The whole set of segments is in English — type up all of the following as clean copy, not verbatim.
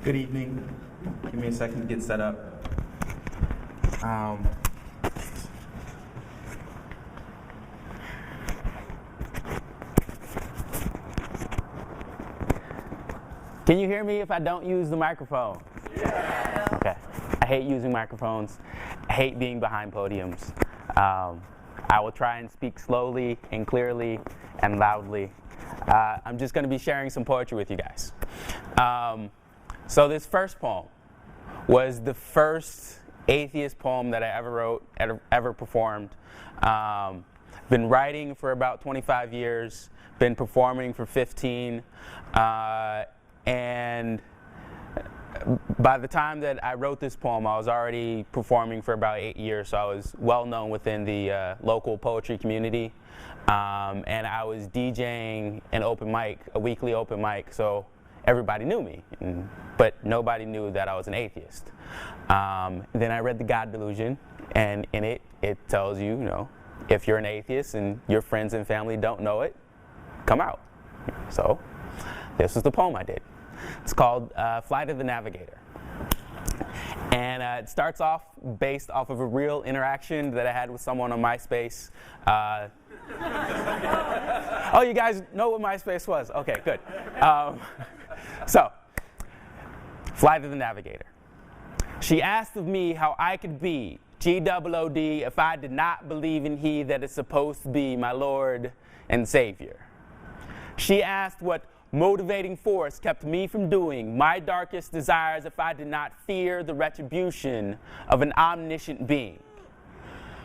Good evening. Give me a second to get set up. Can you hear me if I don't use the microphone? Yeah. Okay. I hate using microphones. I hate being behind podiums. I will try and speak slowly and clearly and loudly. I'm just going to be sharing some poetry with you guys. So this first poem was the first atheist poem that I ever wrote, ever performed. Been writing for about 25 years, been performing for 15, and by the time that I wrote this poem, I was already performing for about 8 years, so I was well known within the local poetry community. And I was DJing an open mic, a weekly open mic, so everybody knew me, but nobody knew that I was an atheist. Then I read The God Delusion, and in it tells you, if you're an atheist and your friends and family don't know it, come out. So this was the poem I did. It's called Flight of the Navigator. And it starts off based off of a real interaction that I had with someone on MySpace. Oh, you guys know what MySpace was? Okay, good. So, Flight of the Navigator. She asked of me how I could be G-O-O-D if I did not believe in He that is supposed to be my Lord and Savior. She asked what motivating force kept me from doing my darkest desires if I did not fear the retribution of an omniscient being.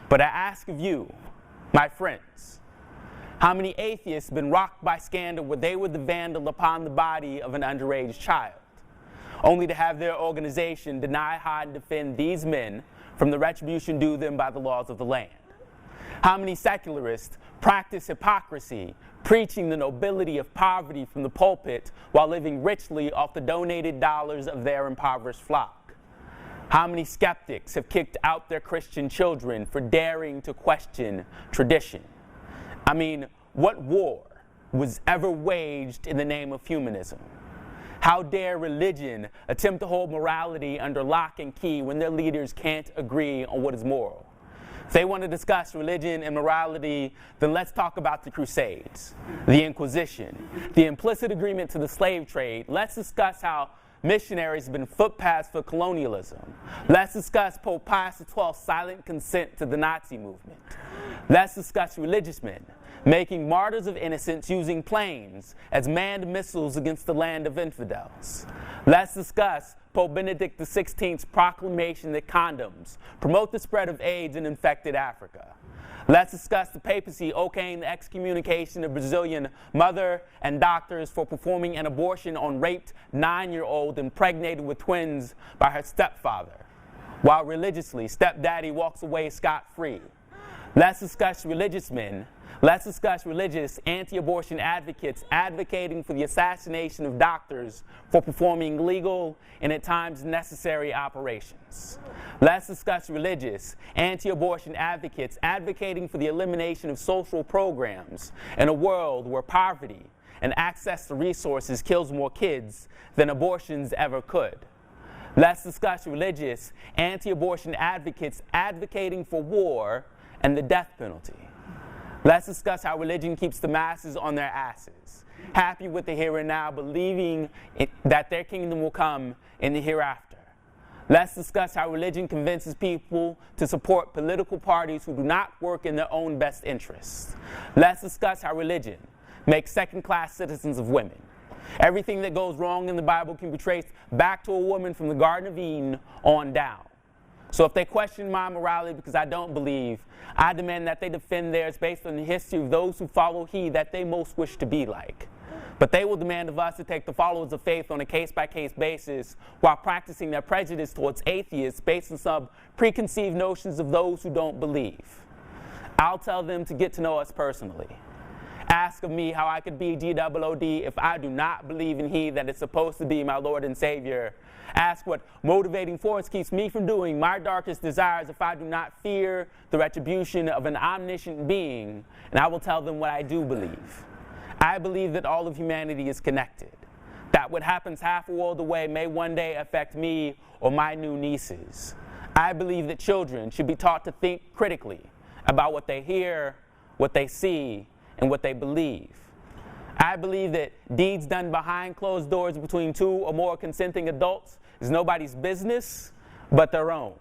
But I ask of you, my friends, how many atheists have been rocked by scandal where they were the vandal upon the body of an underage child, only to have their organization deny, hide, and defend these men from the retribution due them by the laws of the land? How many secularists practice hypocrisy, preaching the nobility of poverty from the pulpit while living richly off the donated dollars of their impoverished flock? How many skeptics have kicked out their Christian children for daring to question tradition? I mean, what war was ever waged in the name of humanism? How dare religion attempt to hold morality under lock and key when their leaders can't agree on what is moral? If they want to discuss religion and morality, then let's talk about the Crusades, the Inquisition, the implicit agreement to the slave trade. Let's discuss how missionaries have been footpaths for colonialism. Let's discuss Pope Pius XII's silent consent to the Nazi movement. Let's discuss religious men making martyrs of innocents using planes as manned missiles against the land of infidels. Let's discuss Pope Benedict XVI's proclamation that condoms promote the spread of AIDS in infected Africa. Let's discuss the papacy okaying the excommunication of Brazilian mother and doctors for performing an abortion on raped 9-year-old impregnated with twins by her stepfather, while religiously stepdaddy walks away scot-free. Let's discuss religious men. Let's discuss religious anti-abortion advocates advocating for the assassination of doctors for performing legal and at times necessary operations. Let's discuss religious anti-abortion advocates advocating for the elimination of social programs in a world where poverty and access to resources kills more kids than abortions ever could. Let's discuss religious anti-abortion advocates advocating for war and the death penalty. Let's discuss how religion keeps the masses on their asses, happy with the here and now, believing that their kingdom will come in the hereafter. Let's discuss how religion convinces people to support political parties who do not work in their own best interests. Let's discuss how religion makes second-class citizens of women. Everything that goes wrong in the Bible can be traced back to a woman from the Garden of Eden on down. So if they question my morality because I don't believe, I demand that they defend theirs based on the history of those who follow He that they most wish to be like. But they will demand of us to take the followers of faith on a case-by-case basis while practicing their prejudice towards atheists based on some preconceived notions of those who don't believe. I'll tell them to get to know us personally. Ask of me how I could be G-O-O-D if I do not believe in He that is supposed to be my Lord and Savior. Ask what motivating force keeps me from doing my darkest desires if I do not fear the retribution of an omniscient being, and I will tell them what I do believe. I believe that all of humanity is connected. that what happens half a world away may one day affect me or my new nieces. I believe that children should be taught to think critically about what they hear, what they see, and what they believe. I believe that deeds done behind closed doors between two or more consenting adults is nobody's business but their own.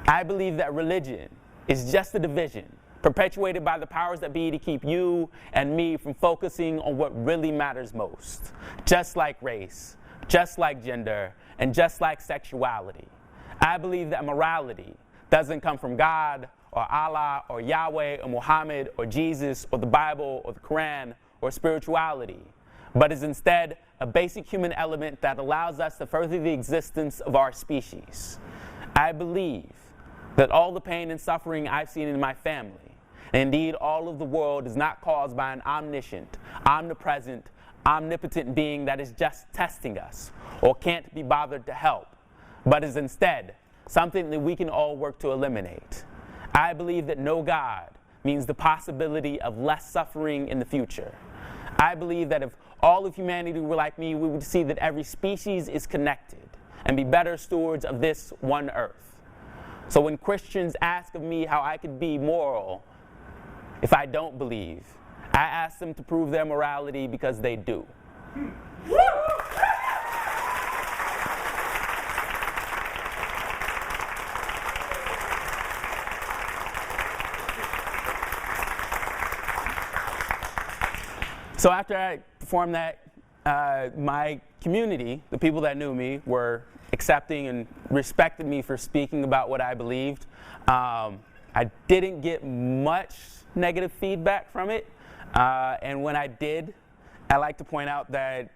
I believe that religion is just a division perpetuated by the powers that be to keep you and me from focusing on what really matters most, just like race, just like gender, and just like sexuality. I believe that morality doesn't come from God or Allah or Yahweh or Muhammad or Jesus or the Bible or the Quran or spirituality, but is instead a basic human element that allows us to further the existence of our species. I believe that all the pain and suffering I've seen in my family, and indeed all of the world, is not caused by an omniscient, omnipresent, omnipotent being that is just testing us or can't be bothered to help, but is instead something that we can all work to eliminate. I believe that no God means the possibility of less suffering in the future. I believe that if all of humanity were like me, we would see that every species is connected and be better stewards of this one earth. So when Christians ask of me how I could be moral if I don't believe, I ask them to prove their morality because they do. So after I performed that, my community, the people that knew me, were accepting and respected me for speaking about what I believed. I didn't get much negative feedback from it. And when I did, I like to point out that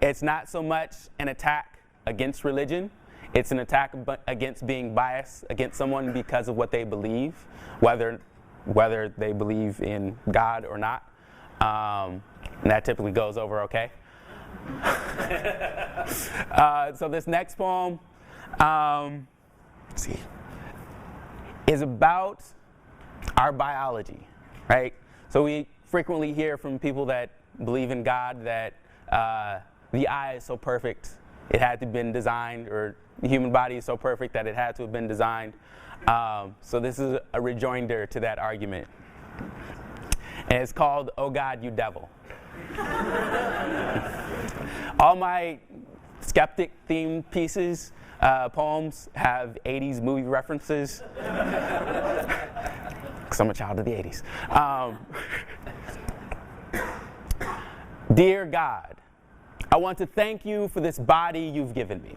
it's not so much an attack against religion. It's an attack against being biased against someone because of what they believe, whether they believe in God or not. And that typically goes over okay. So this next poem, let's see, is about our biology, right? So we frequently hear from people that believe in God that the eye is so perfect it had to have been designed, or the human body is so perfect that it had to have been designed. So this is a rejoinder to that argument. And it's called, "Oh God, You Devil." All my skeptic-themed pieces, poems, have 80s movie references. Because I'm a child of the 80s. Dear God, I want to thank you for this body you've given me,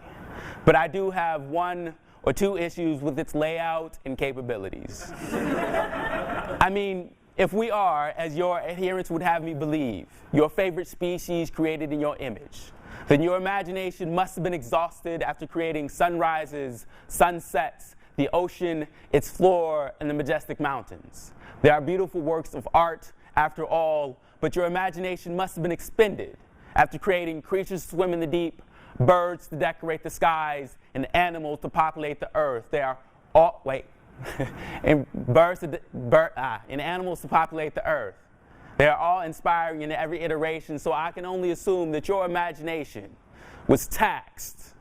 but I do have one or two issues with its layout and capabilities. I mean, if we are, as your adherents would have me believe, your favorite species created in your image, then your imagination must have been exhausted after creating sunrises, sunsets, the ocean, its floor, and the majestic mountains. They are beautiful works of art, after all, but your imagination must have been expended after creating creatures to swim in the deep, birds to decorate the skies, and animals to populate the earth. They are all, and animals to populate the earth. They are all inspiring in every iteration, so I can only assume that your imagination was taxed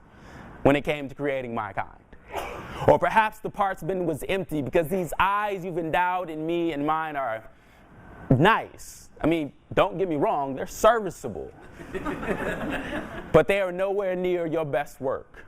when it came to creating my kind. Or perhaps the parts bin was empty because these eyes you've endowed in me and mine are nice. I mean, don't get me wrong, they're serviceable. But they are nowhere near your best work.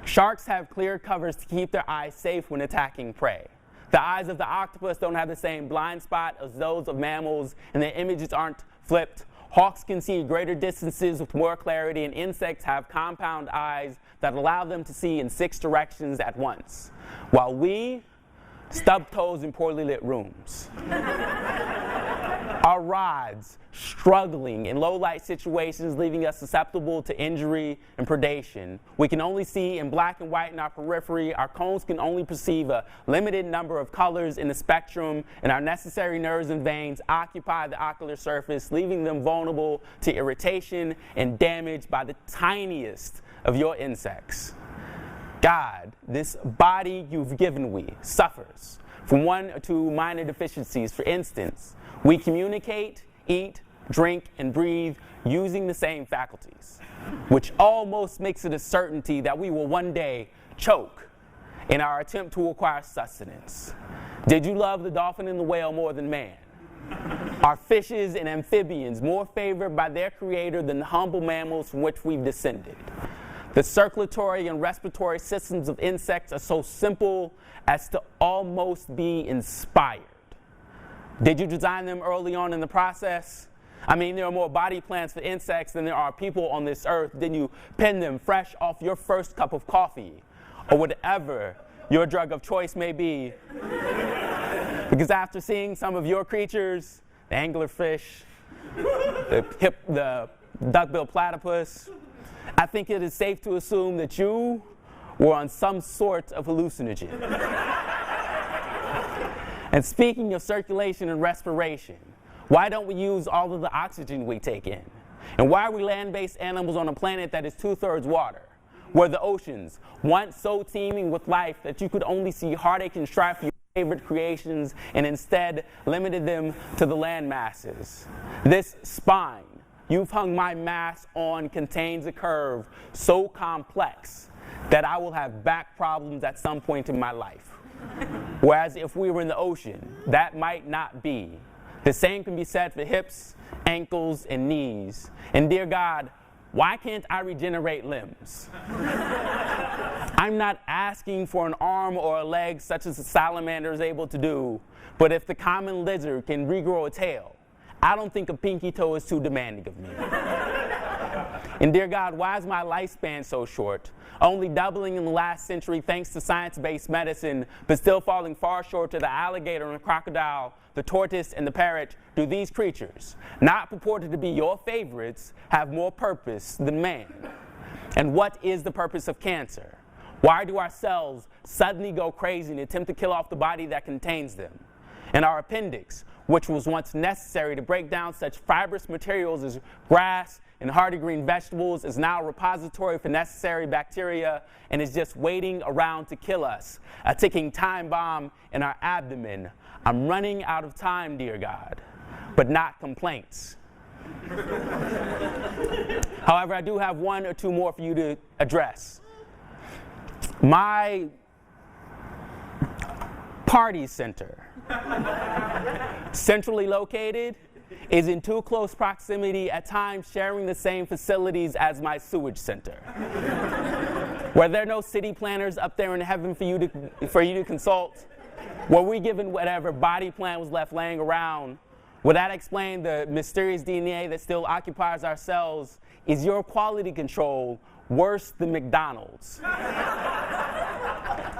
Sharks have clear covers to keep their eyes safe when attacking prey. The eyes of the octopus don't have the same blind spot as those of mammals, and their images aren't flipped. Hawks can see greater distances with more clarity, and insects have compound eyes that allow them to see in 6 directions at once, while we stub toes in poorly lit rooms. Our rods struggling in low light situations, leaving us susceptible to injury and predation. We can only see in black and white in our periphery. Our cones can only perceive a limited number of colors in the spectrum, and our necessary nerves and veins occupy the ocular surface, leaving them vulnerable to irritation and damage by the tiniest of your insects. God, this body you've given we suffers from 1 or 2 minor deficiencies. For instance, we communicate, eat, drink, and breathe using the same faculties, which almost makes it a certainty that we will one day choke in our attempt to acquire sustenance. Did you love the dolphin and the whale more than man? Are fishes and amphibians more favored by their creator than the humble mammals from which we've descended? The circulatory and respiratory systems of insects are so simple as to almost be inspired. Did you design them early on in the process? I mean, there are more body plans for insects than there are people on this earth. Did you pen them fresh off your first cup of coffee, or whatever your drug of choice may be? Because after seeing some of your creatures, the anglerfish, the duck-billed platypus, I think it is safe to assume that you were on some sort of hallucinogen. And speaking of circulation and respiration, why don't we use all of the oxygen we take in? And why are we land-based animals on a planet that is 2/3 water, where the oceans, once so teeming with life that you could only see heartache and strife for your favorite creations, and instead limited them to the land masses? This spine you've hung my mass on contains a curve so complex that I will have back problems at some point in my life. Whereas if we were in the ocean, that might not be. The same can be said for hips, ankles, and knees. And dear God, why can't I regenerate limbs? I'm not asking for an arm or a leg such as a salamander is able to do, but if the common lizard can regrow a tail, I don't think a pinky toe is too demanding of me. And dear God, why is my lifespan so short? Only doubling in the last century thanks to science-based medicine, but still falling far short to the alligator and the crocodile, the tortoise and the parrot. Do these creatures, not purported to be your favorites, have more purpose than man? And what is the purpose of cancer? Why do our cells suddenly go crazy and attempt to kill off the body that contains them? And our appendix, which was once necessary to break down such fibrous materials as grass and hardy green vegetables, is now a repository for necessary bacteria and is just waiting around to kill us, a ticking time bomb in our abdomen. I'm running out of time, dear God, but not complaints. However, I do have one or two more for you to address. My party center, centrally located, is in too close proximity, at times sharing the same facilities as my sewage center. Were there no city planners up there in heaven for you to consult? Were we given whatever body plan was left laying around? Would that explain the mysterious DNA that still occupies our cells? Is your quality control worse than McDonald's?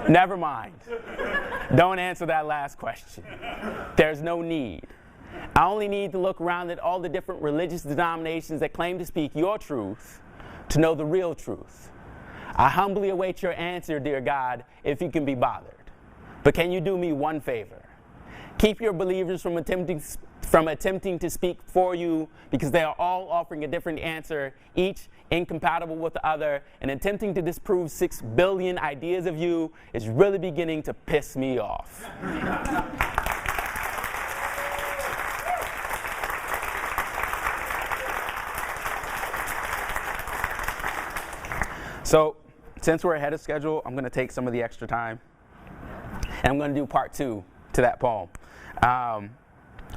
Never mind. Don't answer that last question. There's no need. I only need to look around at all the different religious denominations that claim to speak your truth to know the real truth. I humbly await your answer, dear God, if you can be bothered. But can you do me one favor? Keep your believers from attempting to speak for you, because they are all offering a different answer, each incompatible with the other, and attempting to disprove 6 billion ideas of you is really beginning to piss me off. So, since we're ahead of schedule, I'm going to take some of the extra time, and I'm going to do part 2 to that poem.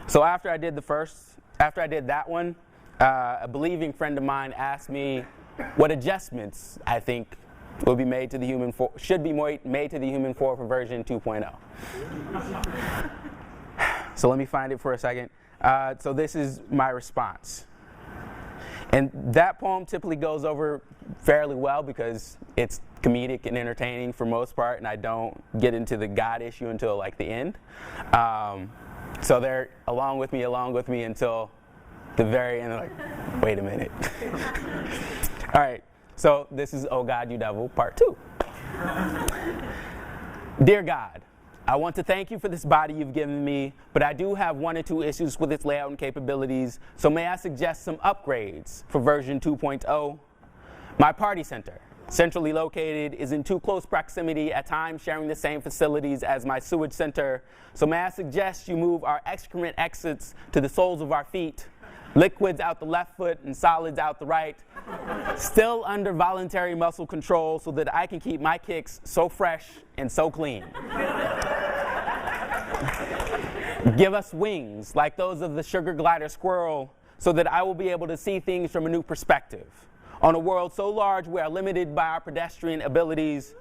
So after I did that one, a believing friend of mine asked me what adjustments I think will be made to the human should be made to the human form for version 2.0. So let me find it for a second. So this is my response. And that poem typically goes over fairly well because it's comedic and entertaining for most part, and I don't get into the God issue until like the end. So they're along with me until the very end. They're like, wait a minute. All right, so this is Oh God, You Devil, part 2. Dear God, I want to thank you for this body you've given me, but I do have 1 or 2 issues with its layout and capabilities, so may I suggest some upgrades for version 2.0? My party center, centrally located, is in too close proximity, at times sharing the same facilities as my sewage center, so may I suggest you move our excrement exits to the soles of our feet? liquids out the left foot and solids out the right, still under voluntary muscle control so that I can keep my kicks so fresh and so clean. Give us wings like those of the sugar glider squirrel so that I will be able to see things from a new perspective. On a world so large we are limited by our pedestrian abilities,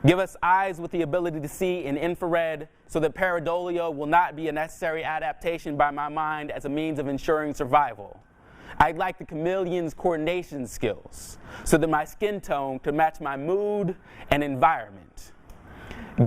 give us eyes with the ability to see in infrared so that pareidolia will not be a necessary adaptation by my mind as a means of ensuring survival. I'd like the chameleon's coordination skills so that my skin tone could match my mood and environment.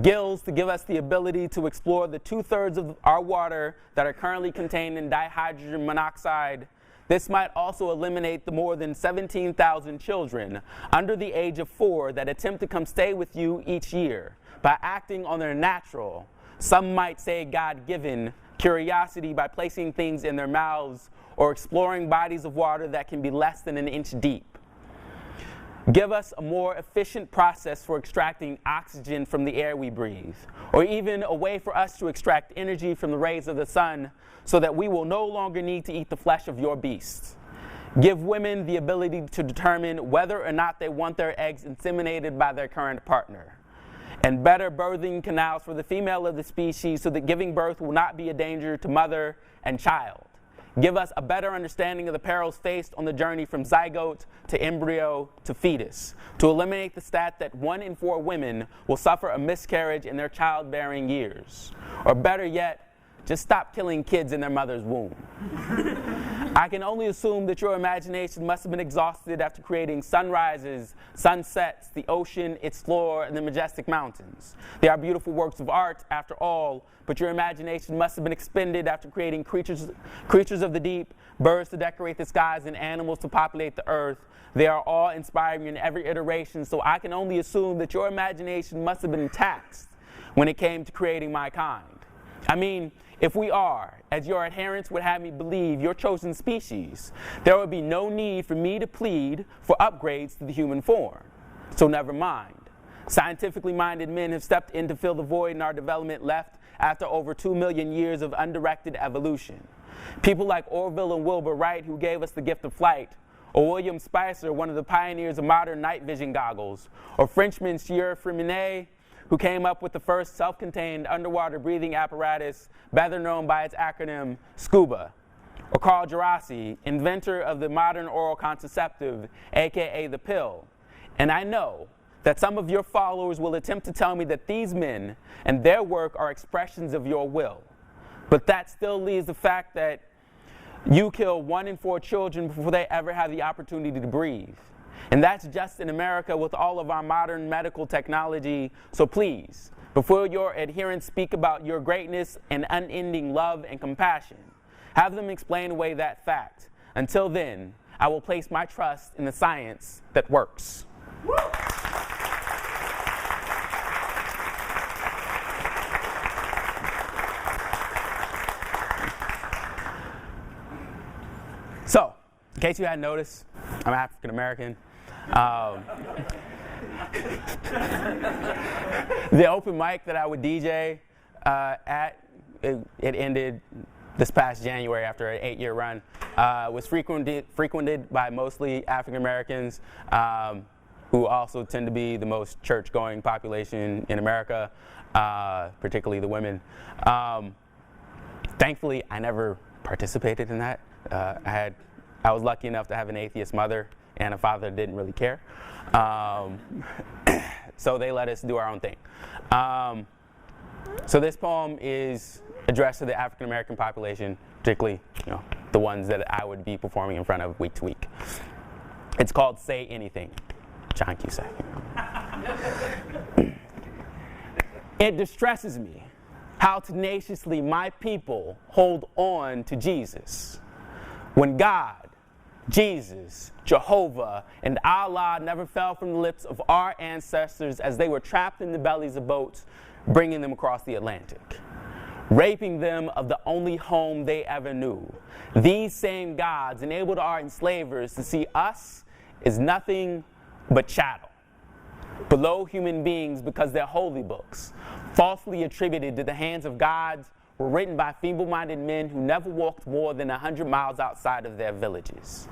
Gills to give us the ability to explore the 2/3 of our water that are currently contained in dihydrogen monoxide. This might also eliminate the more than 17,000 children under the age of 4 that attempt to come stay with you each year by acting on their natural, some might say God-given, curiosity by placing things in their mouths or exploring bodies of water that can be less than an inch deep. Give us a more efficient process for extracting oxygen from the air we breathe, or even a way for us to extract energy from the rays of the sun so that we will no longer need to eat the flesh of your beasts. Give women the ability to determine whether or not they want their eggs inseminated by their current partner. And better birthing canals for the female of the species so that giving birth will not be a danger to mother and child. Give us a better understanding of the perils faced on the journey from zygote to embryo to fetus, to eliminate the stat that 1 in 4 women will suffer a miscarriage in their childbearing years. Or better yet, just stop killing kids in their mother's womb. I can only assume that your imagination must have been exhausted after creating sunrises, sunsets, the ocean, its floor, and the majestic mountains. They are beautiful works of art, after all, but your imagination must have been expended after creating creatures of the deep, birds to decorate the skies, and animals to populate the earth. They are all inspiring in every iteration, so I can only assume that your imagination must have been taxed when it came to creating my kind. I mean, if we are, as your adherents would have me believe, your chosen species, there would be no need for me to plead for upgrades to the human form. So never mind. Scientifically minded men have stepped in to fill the void in our development left after over 2 million years of undirected evolution. People like Orville and Wilbur Wright, who gave us the gift of flight, or William Spicer, one of the pioneers of modern night vision goggles, or Frenchman Sieur Freminet, who came up with the first self-contained underwater breathing apparatus, better known by its acronym SCUBA, or Carl Gerasi, inventor of the modern oral contraceptive, aka the pill. And I know that some of your followers will attempt to tell me that these men and their work are expressions of your will. But that still leaves the fact that you kill 1 in 4 children before they ever have the opportunity to breathe. And that's just in America with all of our modern medical technology. So please, before your adherents speak about your greatness and unending love and compassion, have them explain away that fact. Until then, I will place my trust in the science that works. So, in case you hadn't noticed, I'm African American. The open mic that I would DJ it ended this past January after an 8-year run. Was frequented by mostly African Americans who also tend to be the most church-going population in America, particularly the women. Thankfully, I never participated in that. I was lucky enough to have an atheist mother and a father that didn't really care. So they let us do our own thing. So this poem is addressed to the African American population, particularly the ones that I would be performing in front of week to week. It's called Say Anything. John Cusack. It distresses me how tenaciously my people hold on to Jesus when God, Jesus, Jehovah, and Allah never fell from the lips of our ancestors as they were trapped in the bellies of boats, bringing them across the Atlantic, raping them of the only home they ever knew. These same gods enabled our enslavers to see us as nothing but chattel, below human beings because their holy books, falsely attributed to the hands of gods, were were written by feeble-minded men who never walked more than 100 miles outside of their villages.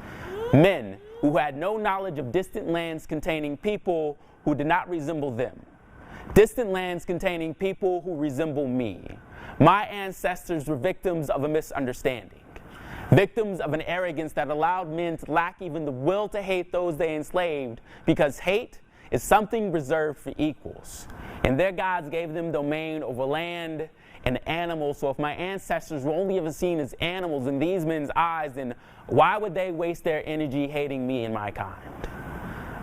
Men who had no knowledge of distant lands containing people who did not resemble them. Distant lands containing people who resemble me. My ancestors were victims of a misunderstanding. Victims of an arrogance that allowed men to lack even the will to hate those they enslaved, because hate is something reserved for equals. And their gods gave them domain over land and animals. So if my ancestors were only ever seen as animals in these men's eyes, then why would they waste their energy hating me and my kind?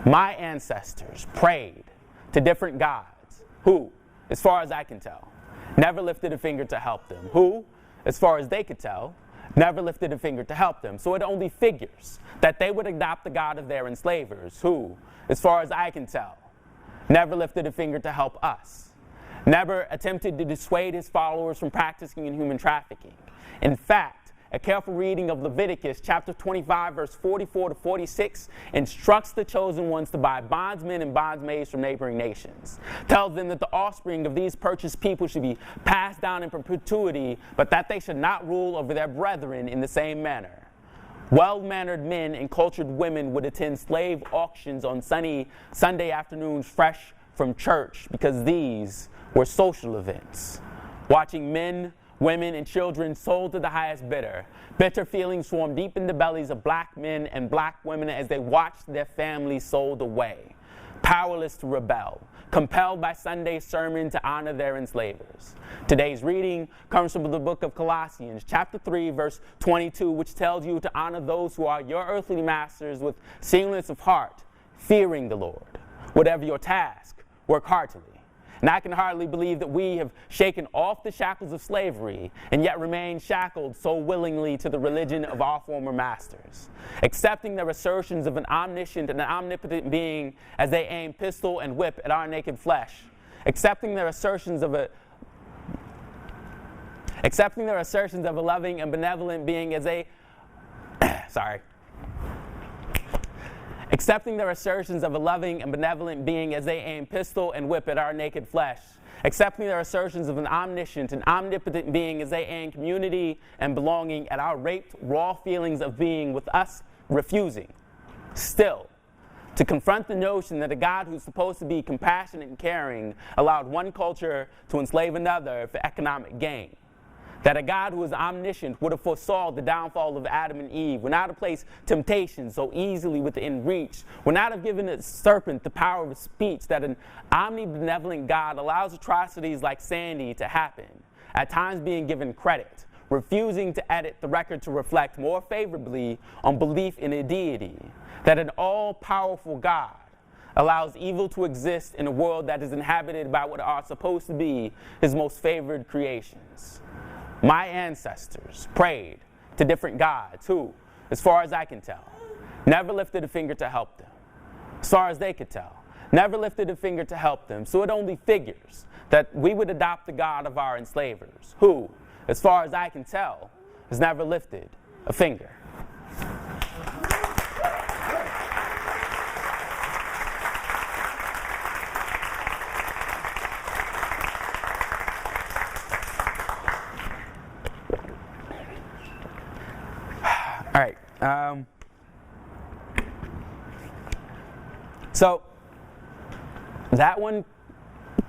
My ancestors prayed to different gods who, as far as I can tell, never lifted a finger to help them. Who, as far as they could tell, never lifted a finger to help them. So it only figures that they would adopt the God of their enslavers, who, as far as I can tell, never lifted a finger to help us, never attempted to dissuade his followers from practicing in human trafficking. In fact, a careful reading of Leviticus chapter 25, verse 44 to 46 instructs the chosen ones to buy bondsmen and bondsmaids from neighboring nations. Tells them that the offspring of these purchased people should be passed down in perpetuity, but that they should not rule over their brethren in the same manner. Well-mannered men and cultured women would attend slave auctions on sunny Sunday afternoons fresh from church, because these were social events. Watching men, women, and children sold to the highest bidder. Bitter feelings formed deep in the bellies of black men and black women as they watched their families sold away, powerless to rebel, compelled by Sunday's sermon to honor their enslavers. Today's reading comes from the book of Colossians, chapter 3, verse 22, which tells you to honor those who are your earthly masters with singleness of heart, fearing the Lord. Whatever your task, work heartily. And I can hardly believe that we have shaken off the shackles of slavery and yet remain shackled so willingly to the religion of our former masters, accepting their assertions of an omniscient and an omnipotent being as they aim pistol and whip at our naked flesh, accepting their assertions of a loving and benevolent being as they accepting their assertions of a loving and benevolent being as they aim pistol and whip at our naked flesh, accepting their assertions of an omniscient and omnipotent being as they aim community and belonging at our raped, raw feelings of being, with us refusing, still, to confront the notion that a God who's supposed to be compassionate and caring allowed one culture to enslave another for economic gain. That a God who is omniscient would have foresaw the downfall of Adam and Eve, would not have placed temptation so easily within reach, would not have given a serpent the power of speech, that an omnibenevolent God allows atrocities like Sandy to happen, at times being given credit, refusing to edit the record to reflect more favorably on belief in a deity, that an all-powerful God allows evil to exist in a world that is inhabited by what are supposed to be his most favored creations. My ancestors prayed to different gods who, as far as I can tell, never lifted a finger to help them. As far as they could tell, never lifted a finger to help them. So it only figures that we would adopt the God of our enslavers, who, as far as I can tell, has never lifted a finger. All right, so that one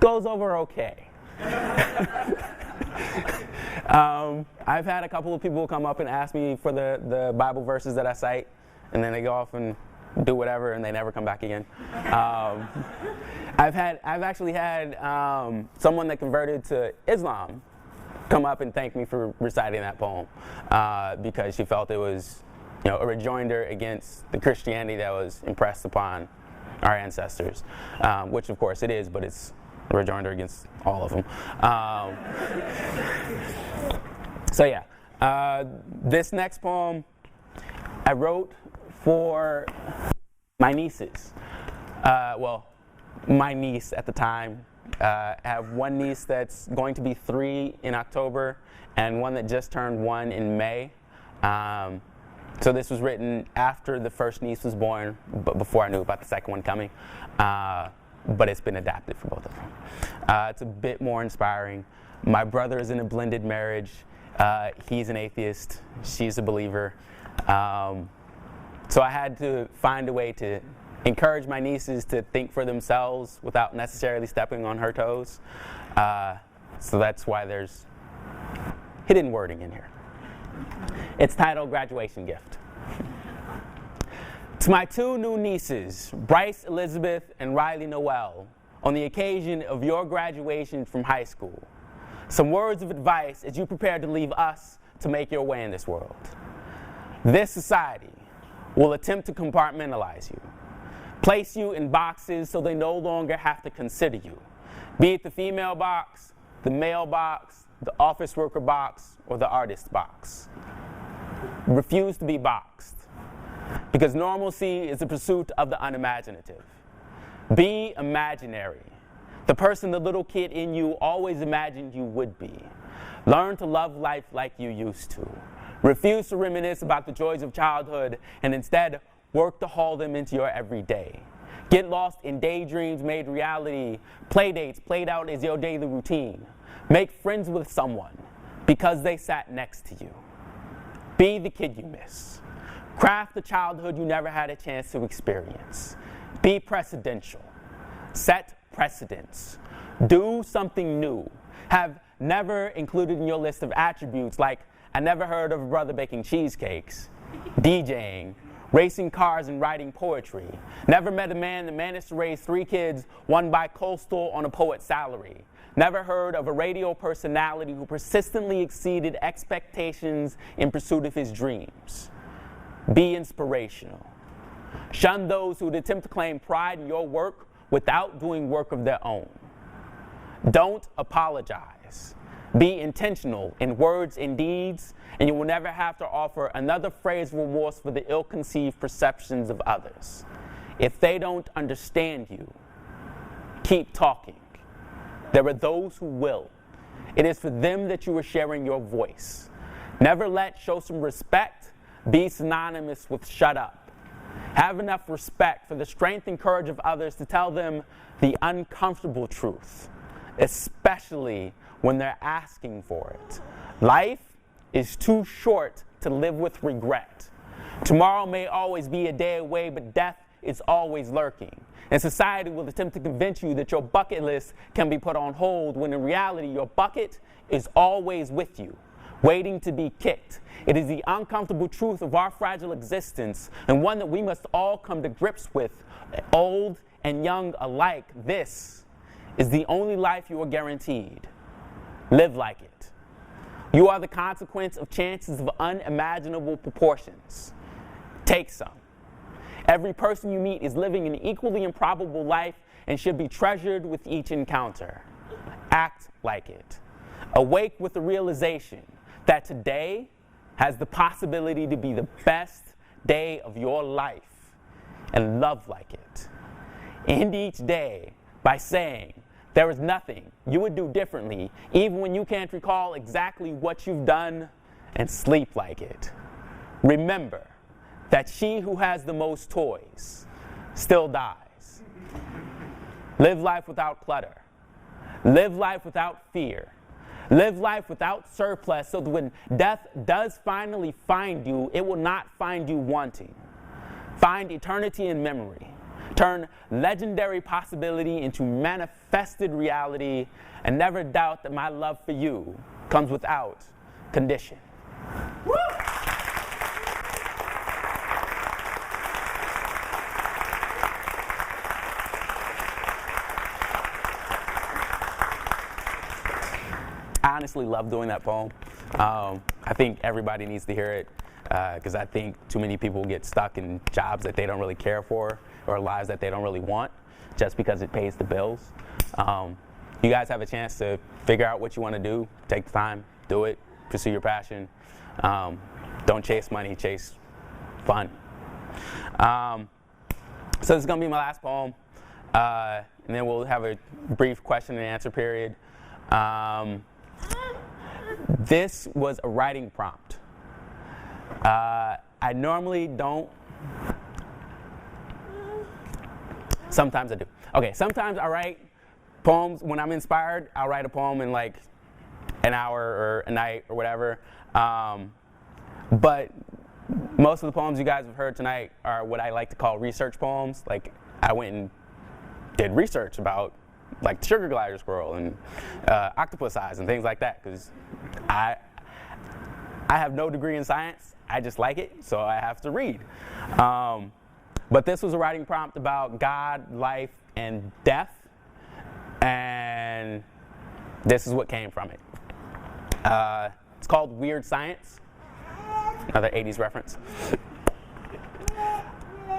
goes over okay. I've had a couple of people come up and ask me for the Bible verses that I cite, and then they go off and do whatever, and they never come back again. I've actually had someone that converted to Islam come up and thank me for reciting that poem because she felt it was, a rejoinder against the Christianity that was impressed upon our ancestors, which of course it is, but it's a rejoinder against all of them. So yeah, this next poem I wrote for my nieces. My niece at the time. I have one niece that's going to be 3 in October and one that just turned 1 in May. So this was written after the first niece was born, but before I knew about the second one coming. But it's been adapted for both of them. It's a bit more inspiring. My brother is in a blended marriage. He's an atheist. She's a believer. So I had to find a way to encourage my nieces to think for themselves without necessarily stepping on her toes. So that's why there's hidden wording in here. It's titled Graduation Gift. To my two new nieces, Bryce Elizabeth and Riley Noel, on the occasion of your graduation from high school, some words of advice as you prepare to leave us to make your way in this world. This society will attempt to compartmentalize you, place you in boxes so they no longer have to consider you, be it the female box, the male box, the office worker box, or the artist box. Refuse to be boxed, because normalcy is the pursuit of the unimaginative. Be imaginary, the person the little kid in you always imagined you would be. Learn to love life like you used to. Refuse to reminisce about the joys of childhood and instead work to haul them into your everyday. Get lost in daydreams made reality, play dates played out as your daily routine. Make friends with someone because they sat next to you. Be the kid you miss. Craft the childhood you never had a chance to experience. Be precedential. Set precedents. Do something new. Have never included in your list of attributes like I never heard of a brother baking cheesecakes, DJing, racing cars and writing poetry. Never met a man that managed to raise 3 kids, one by coastal on a poet's salary. Never heard of a radio personality who persistently exceeded expectations in pursuit of his dreams. Be inspirational. Shun those who would attempt to claim pride in your work without doing work of their own. Don't apologize. Be intentional in words and deeds, and you will never have to offer another phrase of remorse for the ill-conceived perceptions of others. If they don't understand you, keep talking. There are those who will. It is for them that you are sharing your voice. Never let show some respect be synonymous with shut up. Have enough respect for the strength and courage of others to tell them the uncomfortable truth, especially when they're asking for it. Life is too short to live with regret. Tomorrow may always be a day away, but death is always lurking. And society will attempt to convince you that your bucket list can be put on hold, when in reality your bucket is always with you, waiting to be kicked. It is the uncomfortable truth of our fragile existence, and one that we must all come to grips with, old and young alike. This is the only life you are guaranteed. Live like it. You are the consequence of chances of unimaginable proportions. Take some. Every person you meet is living an equally improbable life and should be treasured with each encounter. Act like it. Awake with the realization that today has the possibility to be the best day of your life, and love like it. End each day by saying, there is nothing you would do differently, even when you can't recall exactly what you've done, and sleep like it. Remember that she who has the most toys still dies. Live life without clutter. Live life without fear. Live life without surplus, so that when death does finally find you, it will not find you wanting. Find eternity in memory. Turn legendary possibility into manifested reality, and never doubt that my love for you comes without condition. Woo! I honestly love doing that poem. I think everybody needs to hear it, because I think too many people get stuck in jobs that they don't really care for, or lives that they don't really want, just because it pays the bills. You guys have a chance to figure out what you want to do. Take the time, do it, pursue your passion. Don't chase money, chase fun. So this is going to be my last poem, and then we'll have a brief question and answer period. This was a writing prompt. I normally don't. Sometimes I do. Okay, sometimes I write poems when I'm inspired. I'll write a poem in like an hour or a night or whatever. But most of the poems you guys have heard tonight are what I like to call research poems. Like, I went and did research about like the sugar glider squirrel and octopus eyes and things like that, because I have no degree in science. I just like it, so I have to read. But this was a writing prompt about God, life, and death, and this is what came from it. It's called Weird Science, another 80s reference.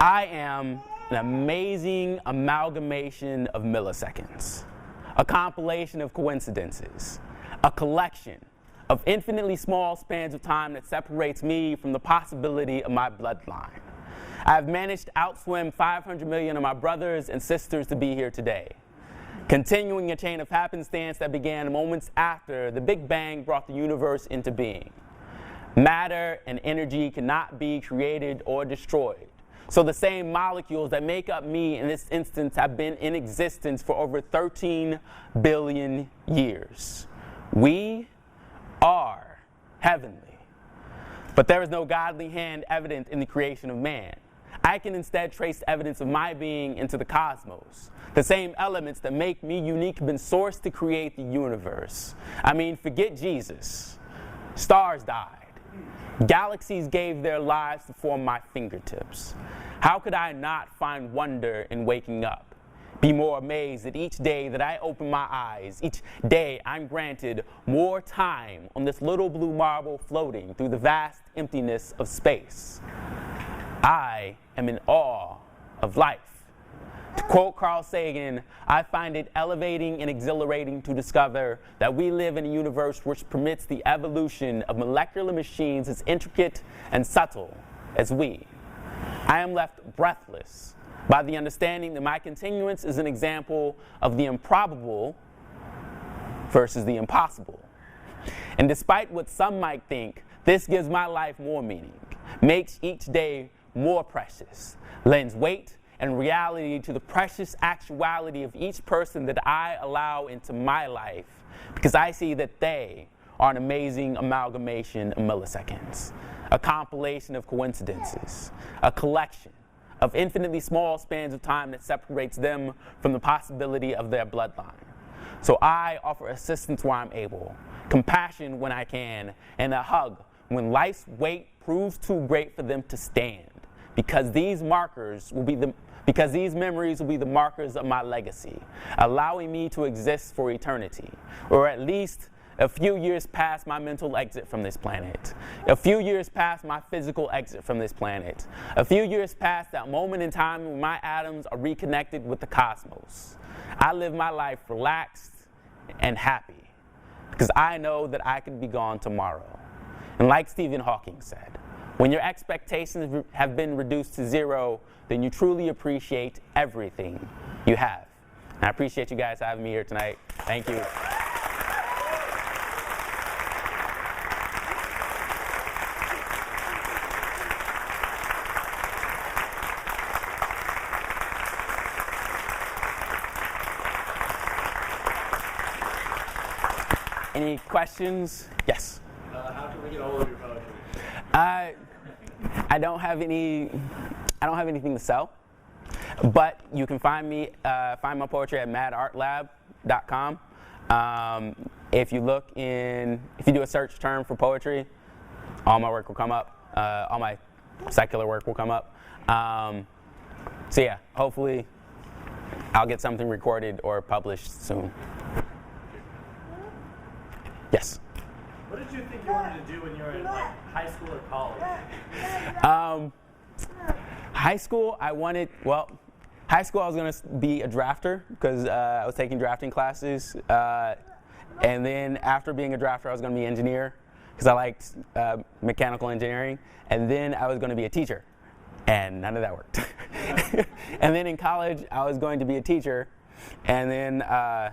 I am an amazing amalgamation of milliseconds, a compilation of coincidences, a collection of infinitely small spans of time that separates me from the possibility of my bloodline. I have managed to outswim 500 million of my brothers and sisters to be here today, continuing a chain of happenstance that began moments after the Big Bang brought the universe into being. Matter and energy cannot be created or destroyed. So the same molecules that make up me in this instance have been in existence for over 13 billion years. We are heavenly. But there is no godly hand evident in the creation of man. I can instead trace evidence of my being into the cosmos. The same elements that make me unique have been sourced to create the universe. I mean, forget Jesus. Stars died. Galaxies gave their lives to form my fingertips. How could I not find wonder in waking up? Be more amazed at each day that I open my eyes. Each day I'm granted more time on this little blue marble floating through the vast emptiness of space. I am in awe of life. To quote Carl Sagan, I find it elevating and exhilarating to discover that we live in a universe which permits the evolution of molecular machines as intricate and subtle as we. I am left breathless by the understanding that my continuance is an example of the improbable versus the impossible. And despite what some might think, this gives my life more meaning, makes each day more precious, lends weight and reality to the precious actuality of each person that I allow into my life, because I see that they are an amazing amalgamation of milliseconds, a compilation of coincidences, a collection of infinitely small spans of time that separates them from the possibility of their bloodline. So I offer assistance where I'm able, compassion when I can, and a hug when life's weight proves too great for them to stand, because these memories will be the markers of my legacy, allowing me to exist for eternity, or at least a few years past my mental exit from this planet, a few years past my physical exit from this planet, a few years past that moment in time when my atoms are reconnected with the cosmos. I live my life relaxed and happy, because I know that I could be gone tomorrow. And like Stephen Hawking said, when your expectations have been reduced to zero, then you truly appreciate everything you have. And I appreciate you guys having me here tonight. Thank you. Any questions? Yes? How can we get a hold of your poetry? I don't have anything to sell, but you can find my poetry at madartlab.com. If you do a search term for poetry, all my work will come up. All my secular work will come up. So yeah, hopefully I'll get something recorded or published soon. Yes? What did you think you wanted to do when you were in high school or college? High school, I was going to be a drafter because I was taking drafting classes. And then after being a drafter, I was going to be an engineer because I liked mechanical engineering. And then I was going to be a teacher. And none of that worked. And then in college, I was going to be a teacher. And then, I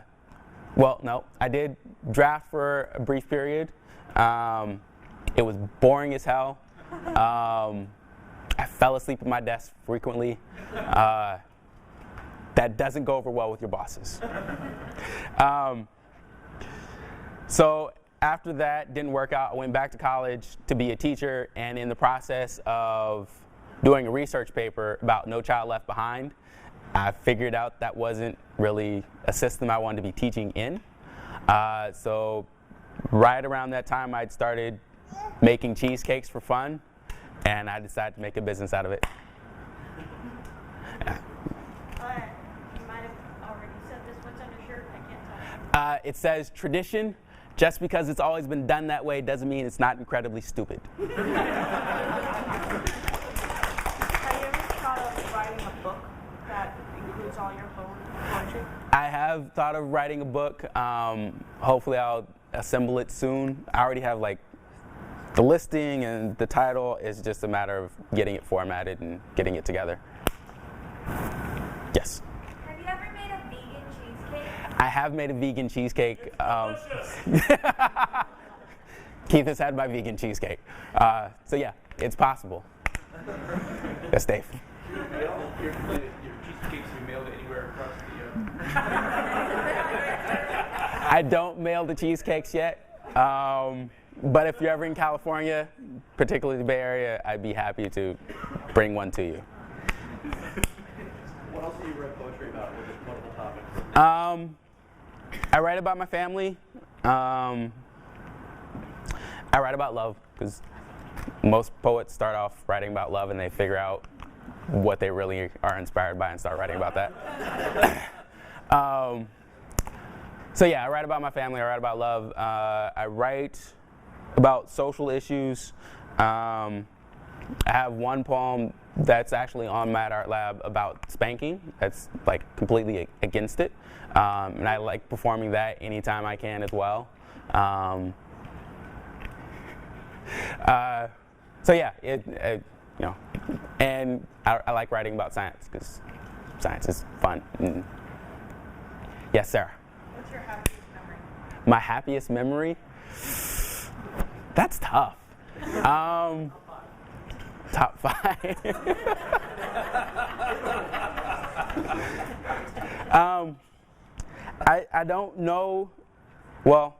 did draft for a brief period. It was boring as hell. I fell asleep at my desk frequently. That doesn't go over well with your bosses. So after that didn't work out, I went back to college to be a teacher, and in the process of doing a research paper about No Child Left Behind, I figured out that wasn't really a system I wanted to be teaching in. So right around that time, I'd started making cheesecakes for fun, and I decided to make a business out of it. Yeah. You might have already said this. What's on your shirt? I can't tell. It says tradition. Just because it's always been done that way doesn't mean it's not incredibly stupid. Have you ever thought of writing a book that includes all your poetry? I have thought of writing a book. Hopefully I'll assemble it soon. I already have like the listing and the title. Is just a matter of getting it formatted and getting it together. Yes. Have you ever made a vegan cheesecake? I have made a vegan cheesecake. Keith has had my vegan cheesecake. So yeah, it's possible. Yes, Dave. Your cheesecakes are mailed anywhere across the I don't mail the cheesecakes yet, but if you're ever in California, particularly the Bay Area, I'd be happy to bring one to you. What else do you write poetry about? What are multiple topics? I write about my family. I write about love, because most poets start off writing about love and they figure out what they really are inspired by and start writing about that. So yeah, I write about my family, I write about love. I write about social issues. I have one poem that's actually on Mad Art Lab about spanking. That's like completely against it. And I like performing that anytime I can as well. So yeah, you know, and I like writing about science because science is fun. Yes, Sarah. What's your happiest memory? My happiest memory? That's tough. Top 5. I don't know. Well,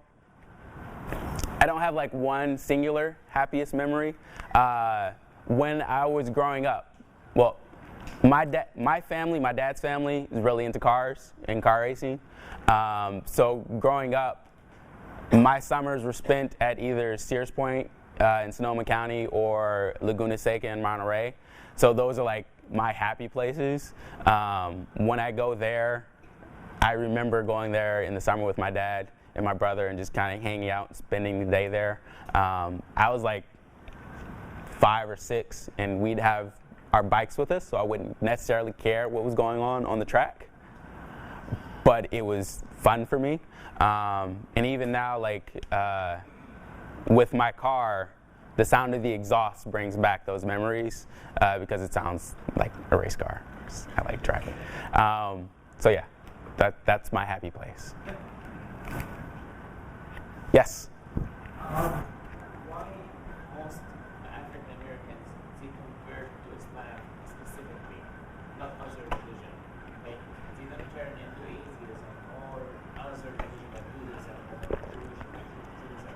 I don't have like one singular happiest memory. When I was growing up, well, my dad's family is really into cars and car racing. So growing up, my summers were spent at either Sears Point in Sonoma County or Laguna Seca in Monterey. So those are like my happy places. When I go there, I remember going there in the summer with my dad and my brother and just kind of hanging out and spending the day there. I was like 5 or 6, and we'd have our bikes with us, so I wouldn't necessarily care what was going on the track. But it was fun for me. And even now, like with my car, the sound of the exhaust brings back those memories because it sounds like a race car. I like driving. So yeah, that's my happy place. Yes? Why most African Americans they convert to Islam specifically, not other religion? Like they don't turn into atheism or other religion like Buddhism or Judaism,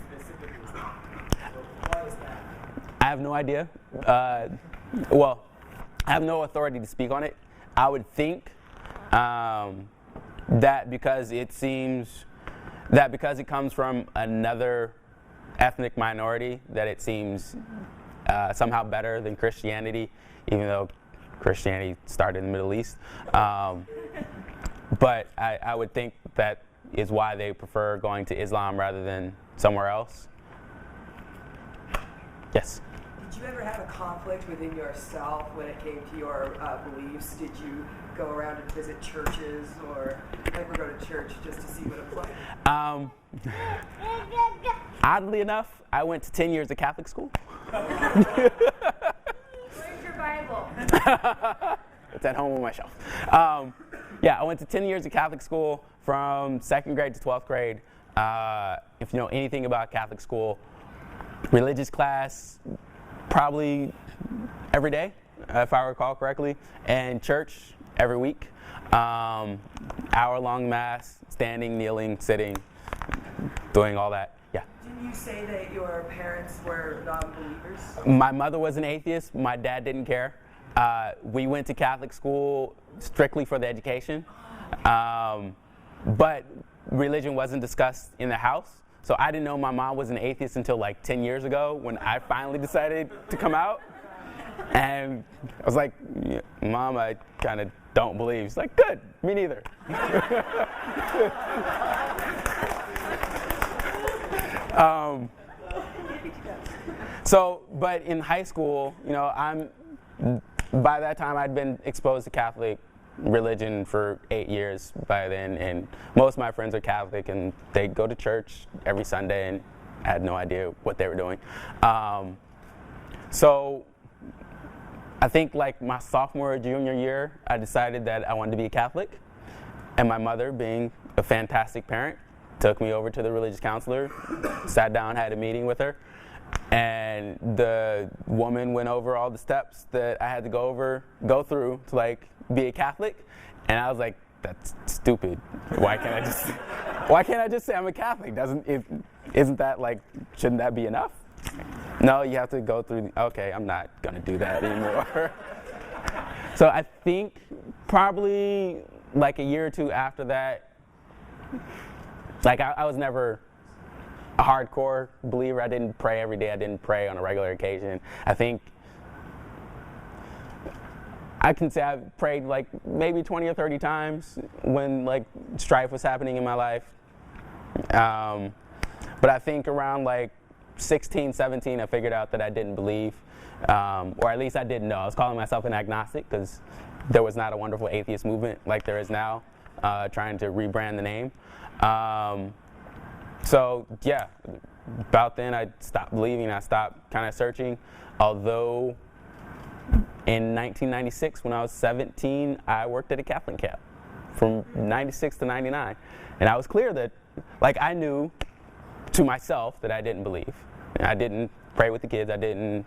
specifically Islam. So why is that? I have no idea. Well, I have no authority to speak on it. I would think that because it comes from another ethnic minority, that it seems somehow better than Christianity, even though Christianity started in the Middle East. But I would think that is why they prefer going to Islam rather than somewhere else. Yes? Did you ever have a conflict within yourself when it came to your beliefs? Did you go around and visit churches or ever go to church just to see what it's like? Oddly enough, I went to 10 years of Catholic school. Where's your Bible? It's at home on my shelf. Yeah, I went to 10 years of Catholic school from 2nd grade to 12th grade. If you know anything about Catholic school, religious class probably every day, if I recall correctly, and church every week. Hour-long mass, standing, kneeling, sitting, doing all that. Yeah. Didn't you say that your parents were non-believers? My mother was an atheist. My dad didn't care. We went to Catholic school strictly for the education, but religion wasn't discussed in the house. So I didn't know my mom was an atheist until like 10 years ago when I finally decided to come out. And I was like, yeah, Mom, I kind of don't believe. She's like, good, me neither. But in high school, by that time I'd been exposed to Catholic religion for 8 years by then, and most of my friends are Catholic, and they go to church every Sunday, and I had no idea what they were doing. So I think like my sophomore or junior year, I decided that I wanted to be a Catholic, and my mother, being a fantastic parent, took me over to the religious counselor, sat down, had a meeting with her, and the woman went over all the steps that I had to go through to like be a Catholic, and I was like, that's stupid. Why can't I just say I'm a Catholic? Isn't that like, shouldn't that be enough? No, you have to go through, okay, I'm not gonna do that anymore. So I think probably like a year or two after that, like I was never a hardcore believer. I didn't pray every day. I didn't pray on a regular occasion. I think I can say I've prayed like maybe 20 or 30 times when like strife was happening in my life. But I think around like 16, 17, I figured out that I didn't believe, or at least I didn't know. I was calling myself an agnostic because there was not a wonderful atheist movement like there is now, trying to rebrand the name. So yeah, about then I stopped believing. I stopped kind of searching, although in 1996, when I was 17, I worked at a Catholic camp from 96 to 99. And I was clear that, like, I knew to myself that I didn't believe. I didn't pray with the kids. I didn't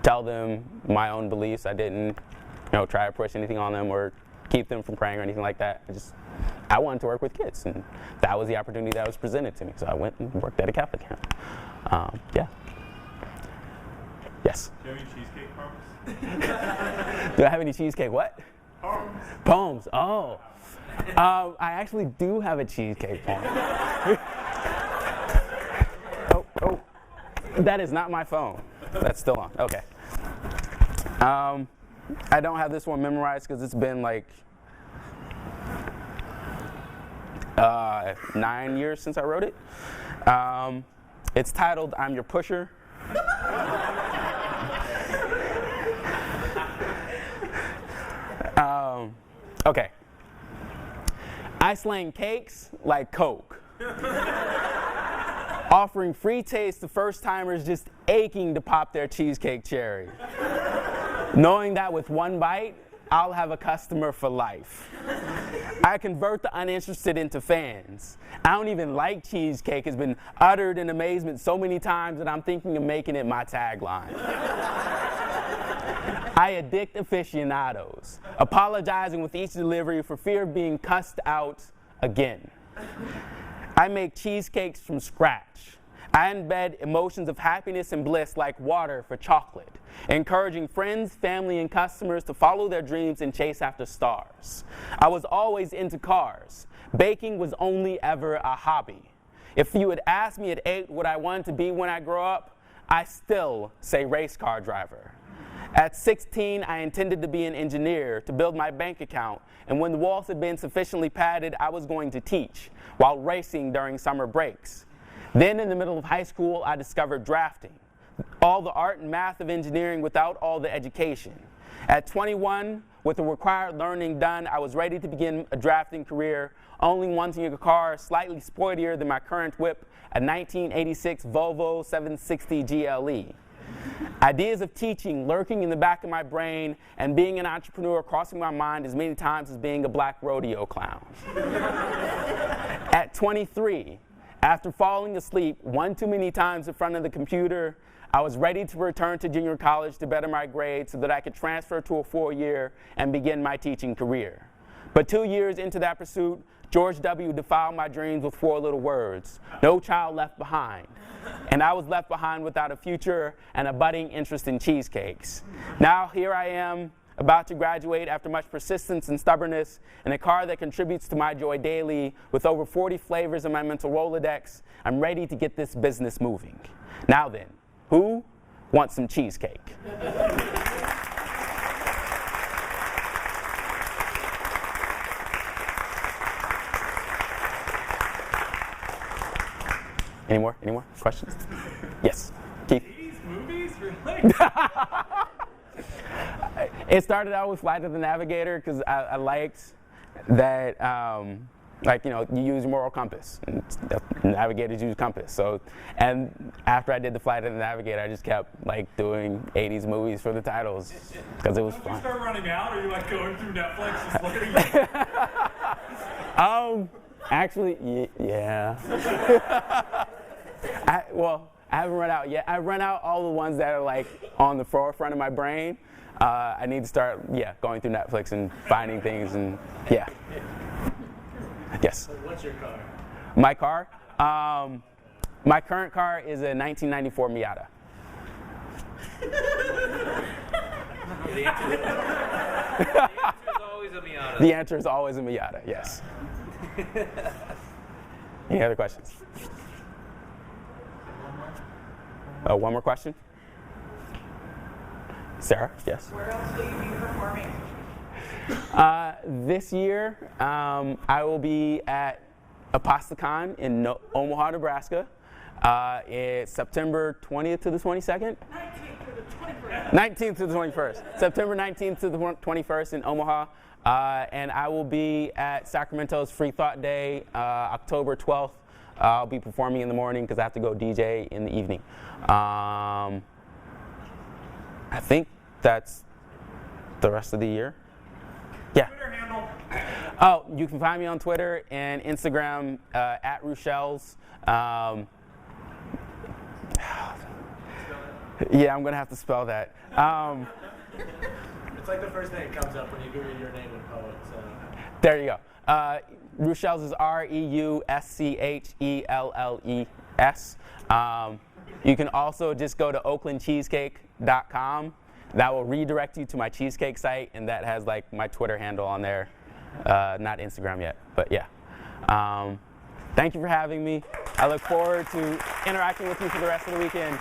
tell them my own beliefs. I didn't, try to push anything on them or keep them from praying or anything like that. I wanted to work with kids, and that was the opportunity that was presented to me. So I went and worked at a Catholic camp. Yeah. Yes. Do you have any cheesecake poems? Do I have any cheesecake what? Poems. Poems. Oh. I actually do have a cheesecake poem. Oh. That is not my phone. That's still on. Okay. I don't have this one memorized because it's been like 9 years since I wrote it. It's titled, I'm Your Pusher. Okay. I slang cakes like Coke. Offering free taste to first-timers just aching to pop their cheesecake cherry. Knowing that with one bite, I'll have a customer for life. I convert the uninterested into fans. I don't even like cheesecake has been uttered in amazement so many times that I'm thinking of making it my tagline. I addict aficionados, apologizing with each delivery for fear of being cussed out again. I make cheesecakes from scratch. I embed emotions of happiness and bliss like water for chocolate, encouraging friends, family, and customers to follow their dreams and chase after stars. I was always into cars. Baking was only ever a hobby. If you had asked me at 8 what I wanted to be when I grow up, I still say race car driver. At 16, I intended to be an engineer to build my bank account, and when the walls had been sufficiently padded, I was going to teach while racing during summer breaks. Then in the middle of high school, I discovered drafting, all the art and math of engineering without all the education. At 21, with the required learning done, I was ready to begin a drafting career, only wanting a car slightly sportier than my current whip, a 1986 Volvo 760 GLE. Ideas of teaching lurking in the back of my brain and being an entrepreneur crossing my mind as many times as being a black rodeo clown. At 23, after falling asleep one too many times in front of the computer, I was ready to return to junior college to better my grades so that I could transfer to a 4-year and begin my teaching career. But 2 years into that pursuit, George W. defiled my dreams with 4 little words: no child left behind. And I was left behind without a future and a budding interest in cheesecakes. Now here I am, about to graduate after much persistence and stubbornness, in a car that contributes to my joy daily, with over 40 flavors in my mental Rolodex. I'm ready to get this business moving. Now then, who wants some cheesecake? Any more questions? Yes, Keith? These movies, really? It started out with Flight of the Navigator because I liked that, you use moral compass, and navigators use compass. So, and after I did the Flight of the Navigator, I just kept doing 80s movies for the titles because it was fun. Did you start running out, or are you going through Netflix just looking at Actually, yeah. I haven't run out yet. I run out all the ones that are on the forefront of my brain. I need to start, going through Netflix and finding things, and yeah. Yes. So what's your car? My car? My current car is a 1994 Miata. The answer is always a Miata. The answer is always a Miata, yes. Any other questions? One more question? Sarah, yes? Where else will you be performing? This year, I will be at ApostaCon in Omaha, Nebraska. It's September 20th to the 22nd? 19th to the 21st. 19th to the 21st. September 19th to the 21st in Omaha. And I will be at Sacramento's Free Thought Day, October 12th. I'll be performing in the morning because I have to go DJ in the evening. I think that's the rest of the year. Yeah. Twitter handle. Oh, you can find me on Twitter and Instagram at Reuschelle's. Yeah, I'm going to have to spell that. It's like the first thing that comes up when you Google your name and poet. So. There you go. Reuschelle's is REUSCHELLES. You can also just go to oaklandcheesecake.com. That will redirect you to my cheesecake site, and that has my Twitter handle on there. Not Instagram yet, but yeah. Thank you for having me. I look forward to interacting with you for the rest of the weekend.